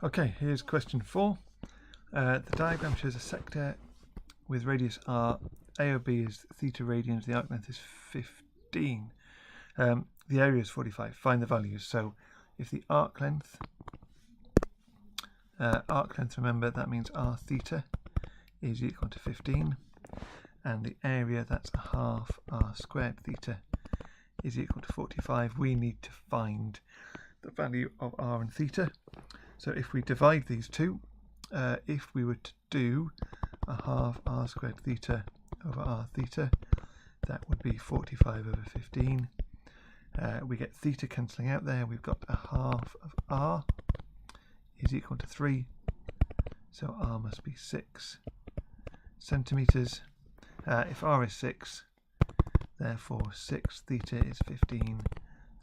Okay, here's question 4. The diagram shows a sector with radius r. AOB is theta radians, the arc length is 15. The area is 45. Find the values. So if the arc length, remember, that means r theta is equal to 15. And the area, that's a half r squared theta, is equal to 45. We need to find the value of r and theta. So if we divide these two, if we were to do a half r squared theta over r theta, that would be 45 over 15. We get theta cancelling out there. We've got a half of r is equal to 3. So r must be 6 centimetres. If r is 6, therefore 6 theta is 15.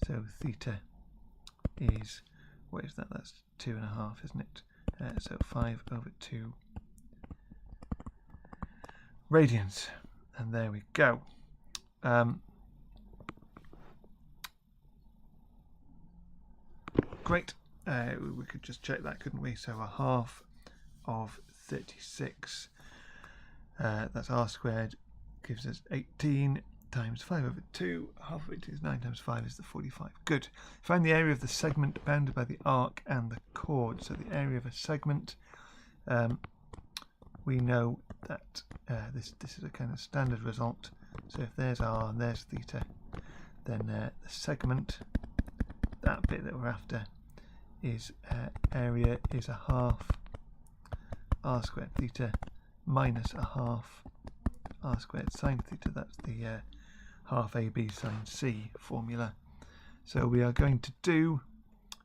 So theta is, what is that? That's 2.5, isn't it? So 5 over 2 radians. And there we go. Great. We could just check that, couldn't we? So a half of 36, that's r squared, gives us 18 times 5 over 2. Half of it is 9 times 5 is the 45. Good. Find the area of the segment bounded by the arc and the chord. So the area of a segment, we know that this is a kind of standard result. So if there's r and there's theta, then the segment, that bit that we're after, is area is a half r squared theta minus a half r squared sine theta. That's the half AB sine C formula. So we are going to do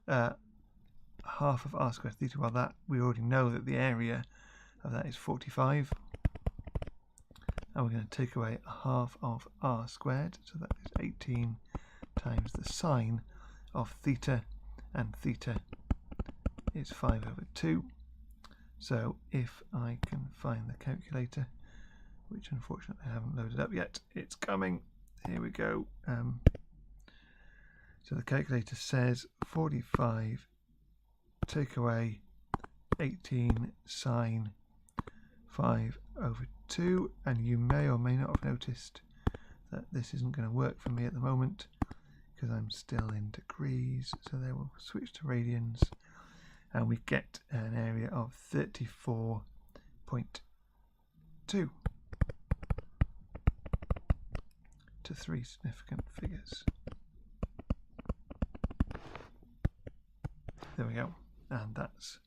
half of r squared theta. Well, that we already know that the area of that is 45. And we're going to take away a half of r squared. So that is 18 times the sine of theta. And theta is 5 over 2. So if I can find the calculator, which unfortunately I haven't loaded up yet, it's coming. Here we go. So the calculator says 45 take away 18 sine 5 over 2, and you may or may not have noticed that this isn't going to work for me at the moment because I'm still in degrees. So there we'll switch to radians, and we get an area of 34.2. to 3 significant figures. There we go, and that's